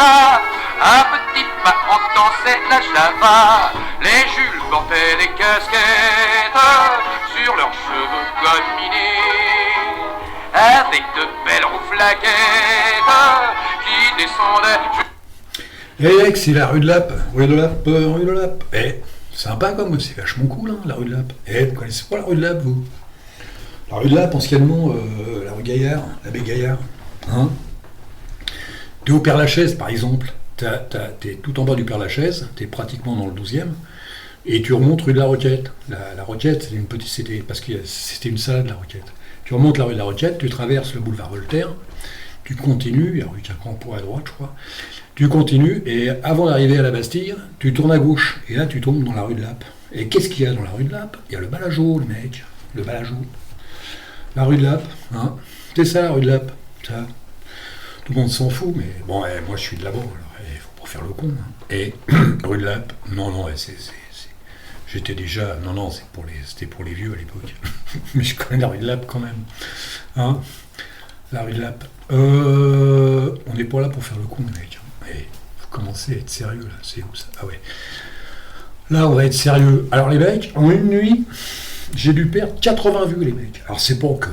voilà, un petit pas dansait la java. Les Jules portaient des casquettes sur leurs cheveux gominés, avec de belles rouflaquettes qui descendaient. Eh mec, c'est la rue de Lappe, rue de Lappe, rue de Lappe. Eh, sympa comme c'est vachement cool, hein, la rue de Lappe. Eh, vous connaissez pas la rue de Lappe, vous? La rue de Lappe, anciennement, la rue Gaillard, l'abbé Gaillard. Hein? T'es au Père-Lachaise, par exemple. T'es tout en bas du Père-Lachaise, t'es pratiquement dans le 12e, et tu remontes rue de la Roquette. La Roquette, c'était une petite, parce que c'était une salade, la Roquette. Tu remontes la rue de la Roquette, tu traverses le boulevard Voltaire, tu continues, il y a rue Quincampoix à droite, je crois. Tu continues, et avant d'arriver à la Bastille, tu tournes à gauche, et là tu tombes dans la rue de Lappe. Et qu'est-ce qu'il y a dans la rue de Lappe? Il y a le Balageau, le mec, le Balageau. La rue de Lappe, hein. C'est ça la rue de Lappe, ça. Tout le monde s'en fout, mais bon, moi je suis de là-bas, alors il faut pas faire le con. Hein. Et rue de Lappe, non, j'étais déjà, non, c'était pour les vieux à l'époque. Mais je connais la rue de Lappe quand même. Hein, la rue de Lappe. On n'est pas là pour faire le con, mec. Il faut commencer à être sérieux, là. C'est où ça? Ah ouais. Là, on va être sérieux. Alors les mecs, en une nuit, j'ai dû perdre 80 vues, les mecs. Alors c'est pas que...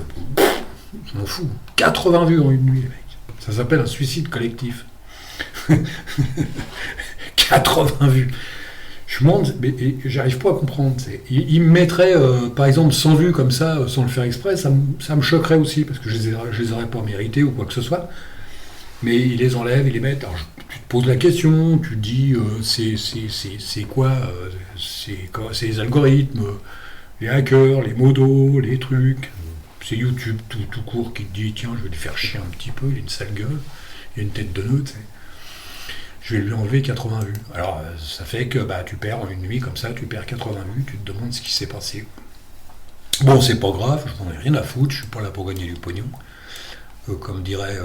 je m'en fous. 80 vues en une nuit, les mecs. Ça s'appelle un suicide collectif. 80 vues. Je me demande, mais j'arrive pas à comprendre. Il me mettrait, par exemple, 100 vues comme ça, sans le faire exprès, ça me choquerait aussi, parce que je les aurais pas méritées ou quoi que ce soit. Mais il les enlève, il les met. Alors tu te poses la question, tu te dis, c'est quoi c'est les algorithmes, les hackers, les modos, les trucs. C'est YouTube tout court qui te dit, tiens, je vais lui faire chier un petit peu, il a une sale gueule, il a une tête de nœud, tu sais. Je vais lui enlever 80 vues. Alors, ça fait que tu perds en une nuit comme ça, tu perds 80 vues, tu te demandes ce qui s'est passé. Bon, c'est pas grave, je n'en ai rien à foutre, je suis pas là pour gagner du pognon. Comme dirait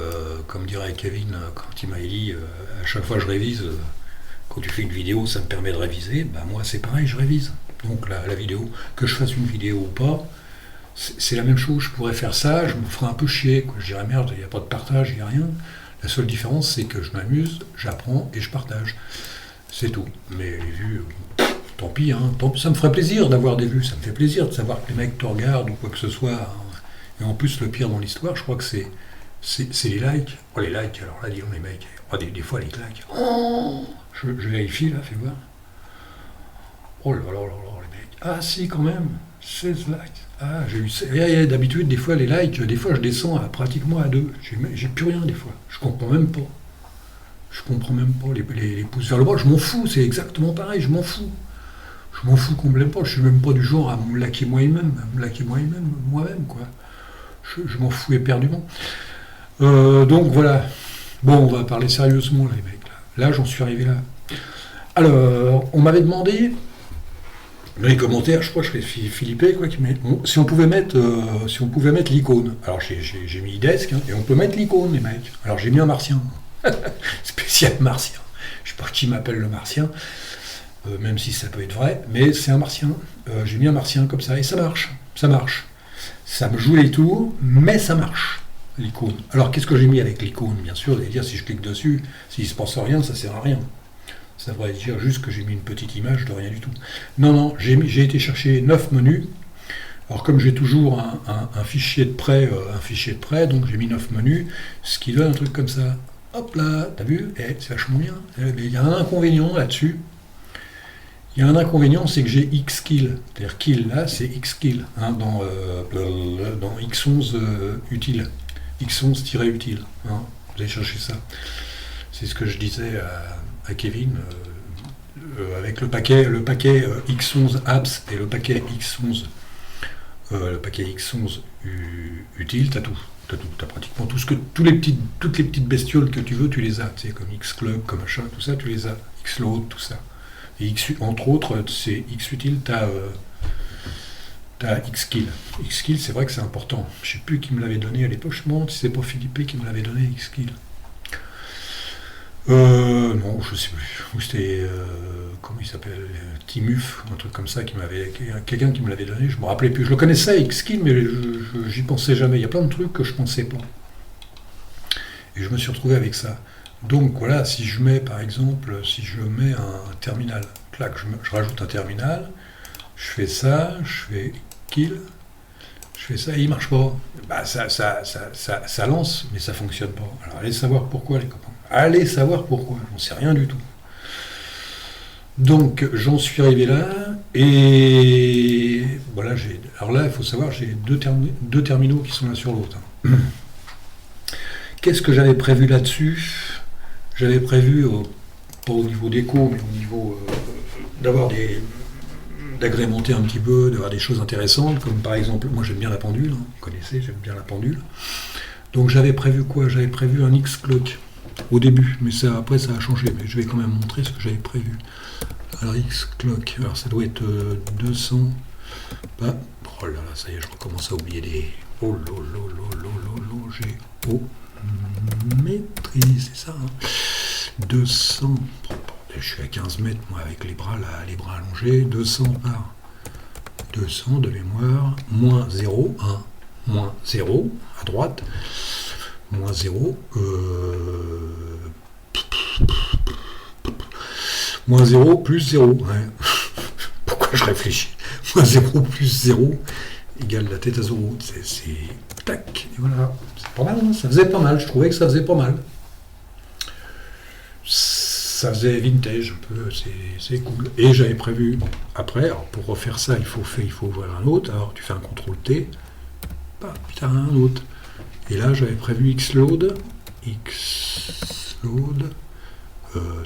Kevin quand il m'a dit, à chaque fois je révise, quand tu fais une vidéo, ça me permet de réviser. Moi, c'est pareil, je révise. Donc, la vidéo, que je fasse une vidéo ou pas, c'est la même chose. Je pourrais faire ça, je me ferais un peu chier, quoi. Je dirais merde, il n'y a pas de partage, il n'y a rien. La seule différence, c'est que je m'amuse, j'apprends et je partage. C'est tout. Mais les vues, tant pis, hein. Ça me ferait plaisir d'avoir des vues, ça me fait plaisir de savoir que les mecs te regardent ou quoi que ce soit. Hein. Et en plus, le pire dans l'histoire, je crois que c'est les likes. Oh, les likes, alors là, disons les mecs. Oh, des fois, les likes. Oh, je vérifie, là, fais voir. Oh là là là là, les mecs. Ah si, quand même, 16 likes. Ah, j'ai eu... D'habitude, des fois, les likes, des fois, je descends pratiquement à 2. J'ai plus rien, des fois. Je comprends même pas. Les pouces vers le bas. Je m'en fous, c'est exactement pareil, je m'en fous. Je m'en fous qu'on me l'aime pas. Je suis même pas du genre à me laquer moi-même, quoi. Je m'en fous éperdument. Donc, voilà. Bon, on va parler sérieusement, là, les mecs. Là, j'en suis arrivé là. Alors, on m'avait demandé... Dans les commentaires, je crois que je fais Philippe, quoi, qui met, si on pouvait mettre l'icône. Alors j'ai mis desk, hein, et on peut mettre l'icône, les mecs. Alors j'ai mis un martien, spécial martien. Je sais pas qui m'appelle le martien, même si ça peut être vrai, mais c'est un martien. J'ai mis un martien comme ça, et ça marche. Ça me joue les tours, mais ça marche, l'icône. Alors qu'est-ce que j'ai mis avec l'icône? Bien sûr, vous allez dire, si je clique dessus, s'il se passe rien, ça sert à rien. Ça devrait dire juste que j'ai mis une petite image de rien du tout. Non, j'ai été chercher 9 menus. Alors comme j'ai toujours un fichier de près, donc j'ai mis 9 menus, ce qui donne un truc comme ça. Hop là, t'as vu? C'est vachement bien. Il y a un inconvénient là-dessus. Il y a un inconvénient, c'est que j'ai Xkill. C'est-à-dire kill, là, c'est Xkill, hein, dans X11 utile. X11-utile. Hein, vous allez chercher ça. C'est ce que je disais à Kevin, avec le paquet X11 apps et le paquet X11 utile, t'as tout. T'as pratiquement toutes les petites bestioles que tu veux, tu les as. Tu sais, comme Xclub, comme machin, tout ça, tu les as. Xload, tout ça. Et entre autres, c'est Xutile, t'as Xkill. Xkill, c'est vrai que c'est important. Je sais plus qui me l'avait donné à l'époque. Je me demande si c'est pas Philippe qui me l'avait donné, Xkill. Non, je sais plus. Ou c'était, comment il s'appelle, Timuf, un truc comme ça, quelqu'un qui me l'avait donné, je me rappelais plus. Je le connaissais, Xkill, mais j'y pensais jamais. Il y a plein de trucs que je pensais pas. Et je me suis retrouvé avec ça. Donc voilà, si je mets par exemple, si je mets un terminal, clac, je rajoute un terminal, je fais ça, je fais kill, je fais ça et il marche pas. Bah ça lance, mais ça fonctionne pas. Alors allez savoir pourquoi les copains. Allez savoir pourquoi, j'en sais rien du tout. Donc j'en suis arrivé là, et voilà, alors là il faut savoir, j'ai deux terminaux qui sont l'un sur l'autre. Qu'est-ce que j'avais prévu là-dessus? J'avais prévu, pas au niveau d'écho, mais au niveau d'agrémenter un petit peu, d'avoir des choses intéressantes, comme par exemple, moi j'aime bien la pendule, hein, vous connaissez, j'aime bien la pendule. Donc j'avais prévu quoi? J'avais prévu un X-Clock au début, mais après ça a changé, mais je vais quand même montrer ce que j'avais prévu. Alors X-Clock, alors ça doit être 200, bah, oh là là, ça y est, je recommence à oublier les... Oh lolo, géométrie, c'est ça, hein. 200, je suis à 15 mètres, moi, avec les bras allongés, 200 par 200 de mémoire, moins 0, 1, moins 0, à droite, moins 0, moins 0 plus 0, ouais. Pourquoi je réfléchis? Moins 0 plus 0 égale la θ 0, c'est tac, et voilà, c'est pas mal, hein, ça faisait pas mal, je trouvais que ça faisait pas mal. Ça faisait vintage un peu, c'est cool. Et j'avais prévu, après, alors pour refaire ça, il faut ouvrir un autre, alors tu fais un CTRL T, bah, putain, un autre. Et là, j'avais prévu Xload,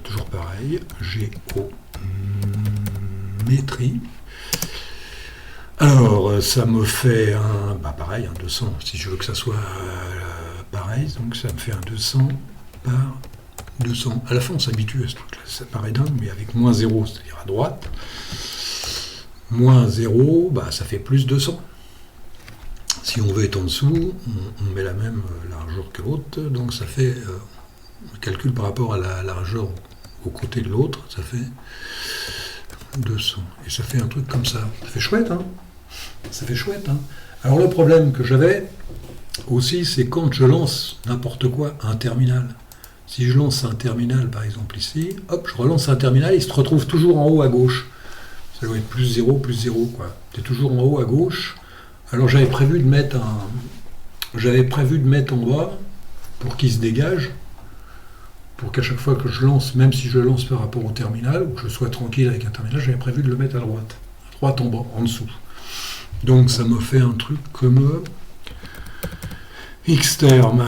toujours pareil, géométrie. Alors, ça me fait un, bah pareil, un 200, si je veux que ça soit pareil, donc ça me fait un 200 par 200. À la fin, on s'habitue à ce truc-là, ça paraît dingue, mais avec moins 0, c'est-à-dire à droite, moins 0, bah, ça fait plus 200. Si on veut être en dessous, on met la même largeur que l'autre, donc ça fait, on calcule par rapport à la largeur au côté de l'autre, ça fait 200. Et ça fait un truc comme ça. Ça fait chouette, hein? Ça fait chouette, hein? Alors le problème que j'avais aussi, c'est quand je lance n'importe quoi, un terminal. Si je lance un terminal, par exemple ici, hop, je relance un terminal, il se retrouve toujours en haut à gauche. Ça doit être plus 0, quoi. C'est toujours en haut à gauche. Alors j'avais prévu de mettre en bas, pour qu'il se dégage, pour qu'à chaque fois que je lance, même si je lance par rapport au terminal, ou que je sois tranquille avec un terminal, j'avais prévu de le mettre à droite en bas, en dessous. Donc ça me fait un truc comme Xterm.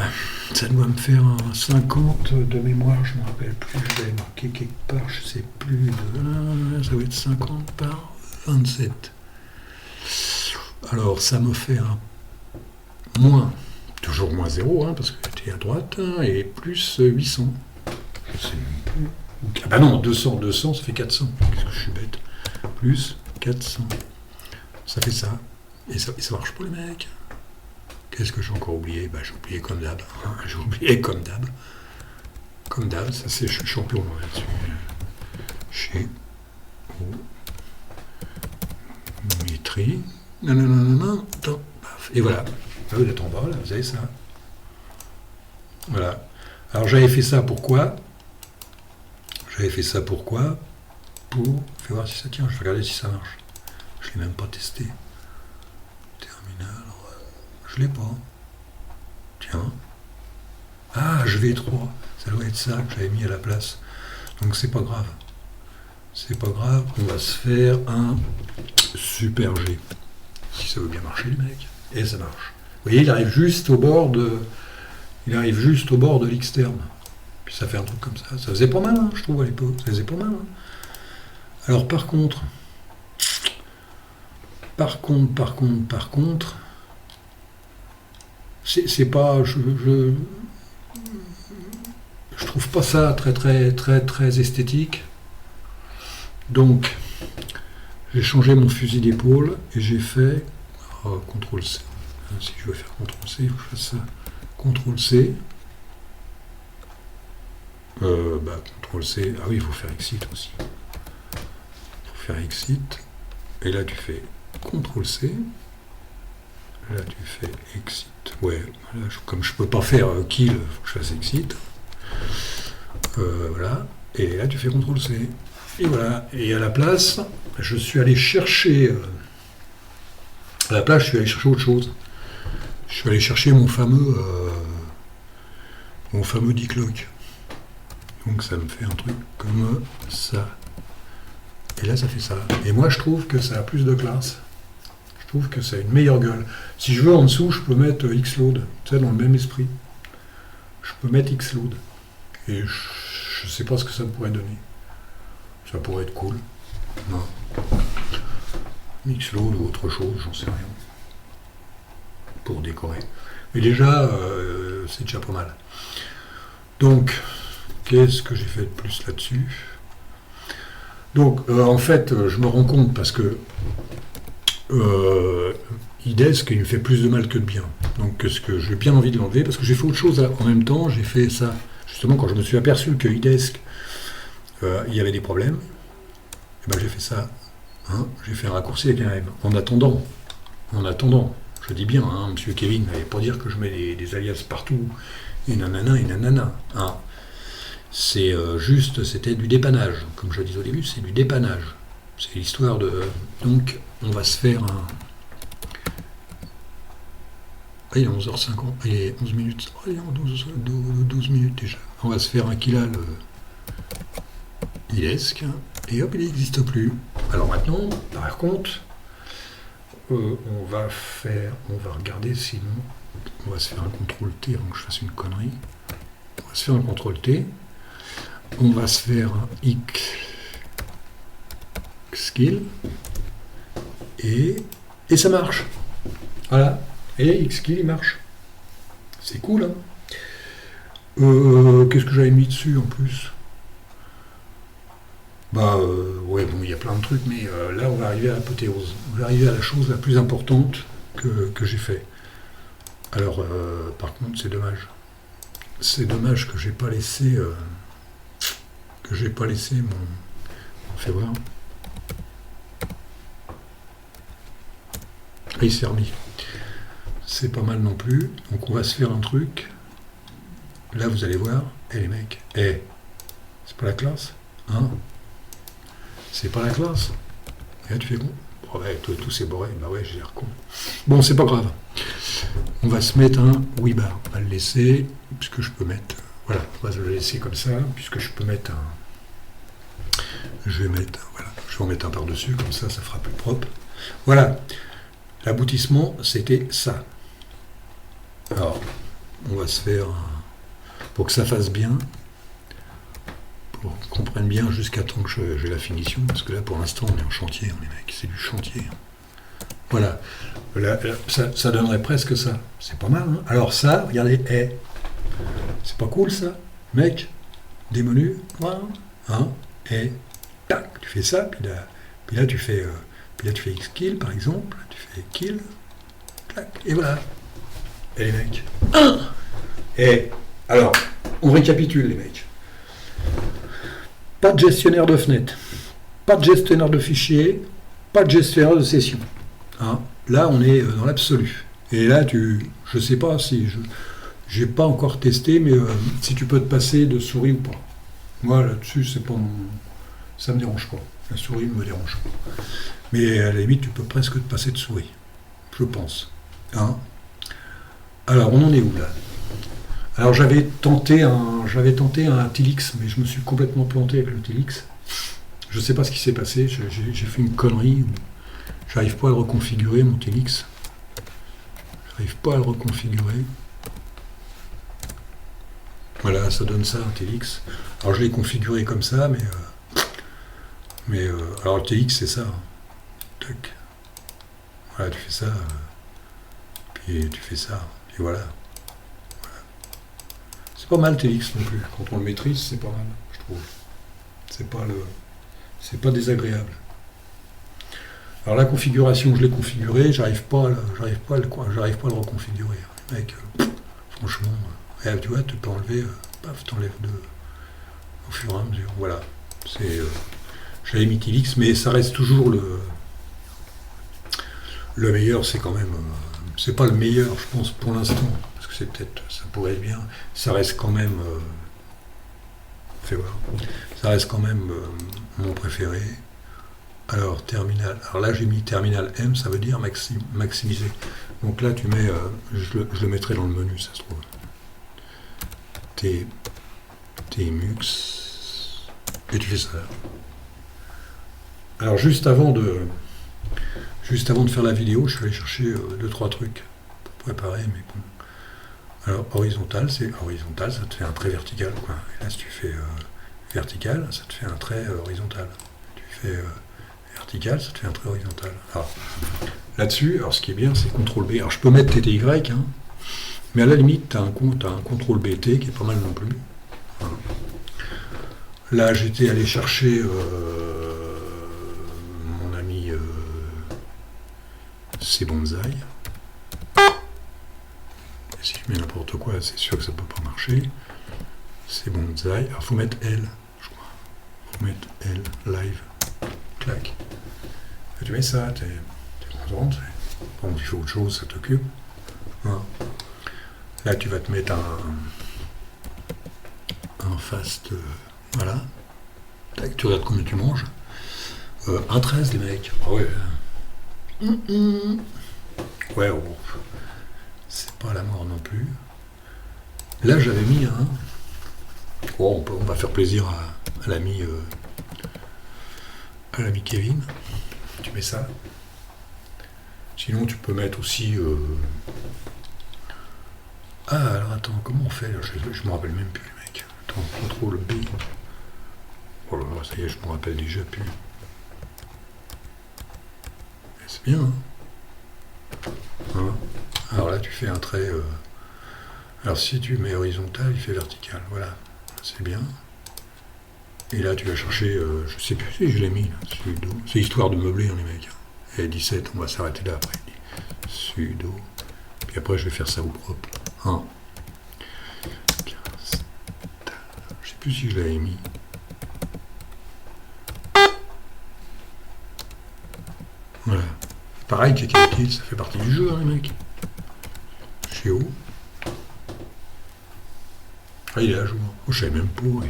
Ça doit me faire un 50 de mémoire, je ne me rappelle plus, je l'avais marqué quelque part, je ne sais plus, ça doit être 50 par 27. Alors ça me fait un moins, toujours moins 0, hein, parce que j'étais à droite, hein, et plus 800. Je sais même plus. Ah bah non, 200, ça fait 400. Qu'est-ce que je suis bête. Plus 400. Ça fait ça. Et ça marche pas, les mecs. Qu'est-ce que j'ai encore oublié? Bah j'ai oublié comme d'hab. J'ai oublié comme d'hab. Comme d'hab, ça c'est, je suis champion là-dessus. Chez Métrie. Non. Attends. Et voilà. Vous êtes en bas, là, vous avez ça. Voilà. Alors j'avais fait ça pourquoi? Pour faire voir si ça tient. Je vais regarder si ça marche. Je ne l'ai même pas testé. Terminal. Je ne l'ai pas. Tiens. Ah, je vais 3. Ça doit être ça que j'avais mis à la place. Donc c'est pas grave. C'est pas grave. On va se faire un super G. Si ça veut bien marcher, le mec. Et ça marche. Vous voyez, il arrive juste au bord de l'Xterm. Puis ça fait un truc comme ça. Ça faisait pas mal, hein, je trouve, à l'époque. Ça faisait pas mal. Hein. Alors par contre, c'est pas, je trouve pas ça très esthétique. Donc j'ai changé mon fusil d'épaule et j'ai fait CTRL C. Si je veux faire CTRL C, il faut que je fasse ça. CTRL C. CTRL C. Ah oui, il faut faire exit aussi. Il faut faire exit. Et là, tu fais CTRL C. Là, tu fais exit. Ouais, là, comme je peux pas faire kill, il faut que je fasse exit. Voilà. Et là, tu fais CTRL-C. Et voilà. Et à la place, je suis allé chercher... à la place, je suis allé chercher autre chose. Je suis allé chercher mon fameux declock. Donc ça me fait un truc comme ça. Et là, ça fait ça. Et moi, je trouve que ça a plus de classe. Je trouve que ça a une meilleure gueule. Si je veux, en dessous, je peux mettre Xload. Tu sais, dans le même esprit. Je peux mettre Xload. Et je sais pas ce que ça pourrait donner. Ça pourrait être cool. Non. Xload ou autre chose, j'en sais rien. Pour décorer. Mais déjà, c'est déjà pas mal. Donc, qu'est-ce que j'ai fait de plus là-dessus? Donc, en fait, je me rends compte parce que IDESC, il me fait plus de mal que de bien. Donc, ce que j'ai bien envie de l'enlever, parce que j'ai fait autre chose en même temps, j'ai fait ça. Justement, quand je me suis aperçu que IDESC, il y avait des problèmes, et ben, j'ai fait ça. Hein, j'ai fait un raccourci avec un M. En attendant, je dis bien, hein, monsieur Kevin, n'allez pas dire que je mets des alias partout, et nanana. Hein. C'est juste, c'était du dépannage. Comme je disais au début, c'est du dépannage. C'est l'histoire de... Donc, on va se faire un... Ah, il est 11h50, il est 11 minutes. Oh, il est 12 minutes déjà. On va se faire un Killal IDESC, et hop, il n'existe plus. Alors maintenant, par contre, on va regarder sinon... On va se faire un CTRL-T avant que je fasse une connerie. On va se faire un CTRL-T. On va se faire un Xkill. Et ça marche. Voilà. Et Xkill, il marche. C'est cool, hein. Qu'est-ce que j'avais mis dessus en plus? Ouais, bon, il y a plein de trucs, mais là, on va arriver à l'apothéose. On va arriver à la chose la plus importante que j'ai fait. Alors, par contre, c'est dommage. C'est dommage que j'ai pas laissé... mon... On fait voir. Ah, il s'est remis. C'est pas mal non plus. Donc, on va se faire un truc. Là, vous allez voir. Les mecs. C'est pas la classe. Hein? C'est pas la classe. Et là, tu fais con. Oh, ouais, tout c'est boré. Bah ouais, j'ai l'air con. Bon, c'est pas grave. On va se mettre un Webar. On va le laisser, puisque je peux mettre... Voilà, on va le laisser comme ça, puisque je peux mettre un... Je vais en mettre un par-dessus, comme ça fera plus propre. Voilà. L'aboutissement, c'était ça. Alors, on va se faire... Pour que ça fasse bien, pour qu'on comprenne bien jusqu'à temps que j'ai la finition, parce que là, pour l'instant, on est en chantier, les mecs, c'est du chantier. Voilà. Là, ça donnerait presque ça. C'est pas mal, hein? Alors ça, regardez, c'est pas cool, ça? Mec, des menus, voilà. Hein? Tac, tu fais ça, puis là, tu fais Xkill, par exemple. Tu fais Kill, tac, et voilà. Et les mecs. Alors, on récapitule, les mecs. Pas de gestionnaire de fenêtre, pas de gestionnaire de fichiers, pas de gestionnaire de session. Hein, là, on est dans l'absolu. Et là, je sais pas si j'ai pas encore testé, mais si tu peux te passer de souris ou pas. Moi, là-dessus, ça me dérange pas. La souris ne me dérange pas. Mais à la limite, tu peux presque te passer de souris. Je pense. Hein. Alors, on en est où, là? Alors, j'avais tenté un Tilix, mais je me suis complètement planté avec le Tilix. Je sais pas ce qui s'est passé. J'ai fait une connerie. J'arrive pas à le reconfigurer, mon Tilix. J'arrive pas à le reconfigurer. Voilà, ça donne ça, un Tilix. Alors, je l'ai configuré comme ça, mais alors, le Tilix, c'est ça. Tac. Voilà, tu fais ça. Puis tu fais ça. Puis voilà. C'est pas mal, Tilix, non plus. Quand on le maîtrise, c'est pas mal, je trouve. C'est pas désagréable. Alors la configuration, je l'ai configurée, j'arrive pas à le reconfigurer. Mec, franchement, tu vois, tu peux enlever, paf, t'enlèves au fur et à mesure. Voilà. J'avais mis Tilix, mais ça reste toujours le meilleur, c'est quand même. C'est pas le meilleur, je pense, pour l'instant, parce que ça pourrait être bien. Ça reste quand même fais voir. Ça reste quand même mon préféré. Alors, terminal. Alors là, j'ai mis terminal M, ça veut dire maximiser. Donc là, tu mets, je le mettrai dans le menu, ça se trouve. Tmux. Et tu fais ça. Alors, juste avant de faire la vidéo, je suis allé chercher 2-3 trucs pour préparer, mais bon. Alors, horizontal, ça te fait un trait vertical, quoi. Et là, si tu fais vertical, ça te fait un trait horizontal. Tu fais vertical, ça te fait un trait horizontal. Alors, là-dessus, alors ce qui est bien, c'est CTRL-B. Alors, je peux mettre TTY, hein, mais à la limite, tu as un CTRL-BT qui est pas mal non plus. Voilà. Là, j'étais allé chercher mon ami C'est Bonsaï. Si je mets n'importe quoi, c'est sûr que ça peut pas marcher. C'est Bonsaï. Alors, faut mettre L, je crois. Faut mettre L, live. Clac. Et tu mets ça, t'es contente. Bon, tu fais autre chose, ça t'occupe. Voilà. Là, tu vas te mettre un fast. Voilà. Tac, tu regardes combien tu manges. 1,13 les mecs. Ah ouais. Ouais, oh. C'est pas la mort non plus. Là, j'avais mis un. Oh, on va faire plaisir à l'ami Kevin. Tu mets ça. Sinon, tu peux mettre aussi. Ah, alors attends, comment on fait là, je me rappelle même plus, les mecs. Attends, CTRL B. Oh là là, ça y est, je me rappelle déjà plus. C'est bien, hein. Hein. Alors là, tu fais un trait. Alors si tu mets horizontal, il fait vertical. Voilà, c'est bien. Et là, tu vas chercher. Je sais plus si je l'ai mis. Là, sudo. C'est histoire de meubler, hein, les mecs. Et 17, on va s'arrêter là après. Sudo. Puis après, je vais faire ça au propre. 1. 15. Je sais plus si je l'avais mis. Voilà. Pareil, KKT, ça fait partie du jeu, hein, les mecs. Chez où? Ah, il est à jour. Oh, je savais même pas, oui.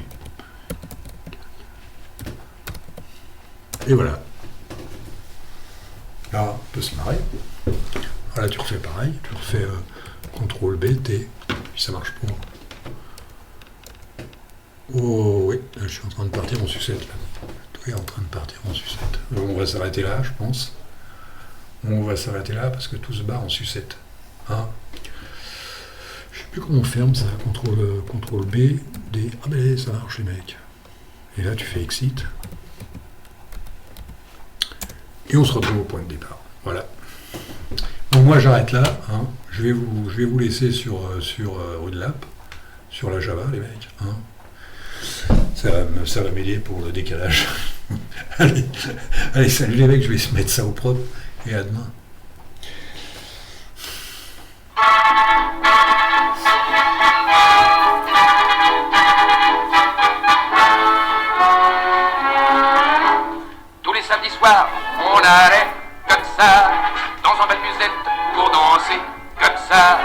Et voilà. Là, on peut se marrer. Voilà, tu refais pareil. Tu refais CTRL B, T. Puis ça marche pas. Oh, oui. Là, je suis en train de partir en sucette, là. Toi, est en train de partir en sucette. On va s'arrêter là, je pense. On va s'arrêter là parce que tout se barre en sucette. Hein, je sais plus comment on ferme ça. CTRL B, D. Ah ben ça marche les mecs. Et là tu fais exit. Et on se retrouve au point de départ. Voilà. Donc moi j'arrête là. Hein. Je vais vous laisser sur Roadlap, sur la Java les mecs. Hein. Ça va m'aider pour le décalage. allez, salut les mecs, je vais se mettre ça au propre. Et à demain. Tous les samedis soirs, on allait comme ça, dans un bal musette pour danser comme ça.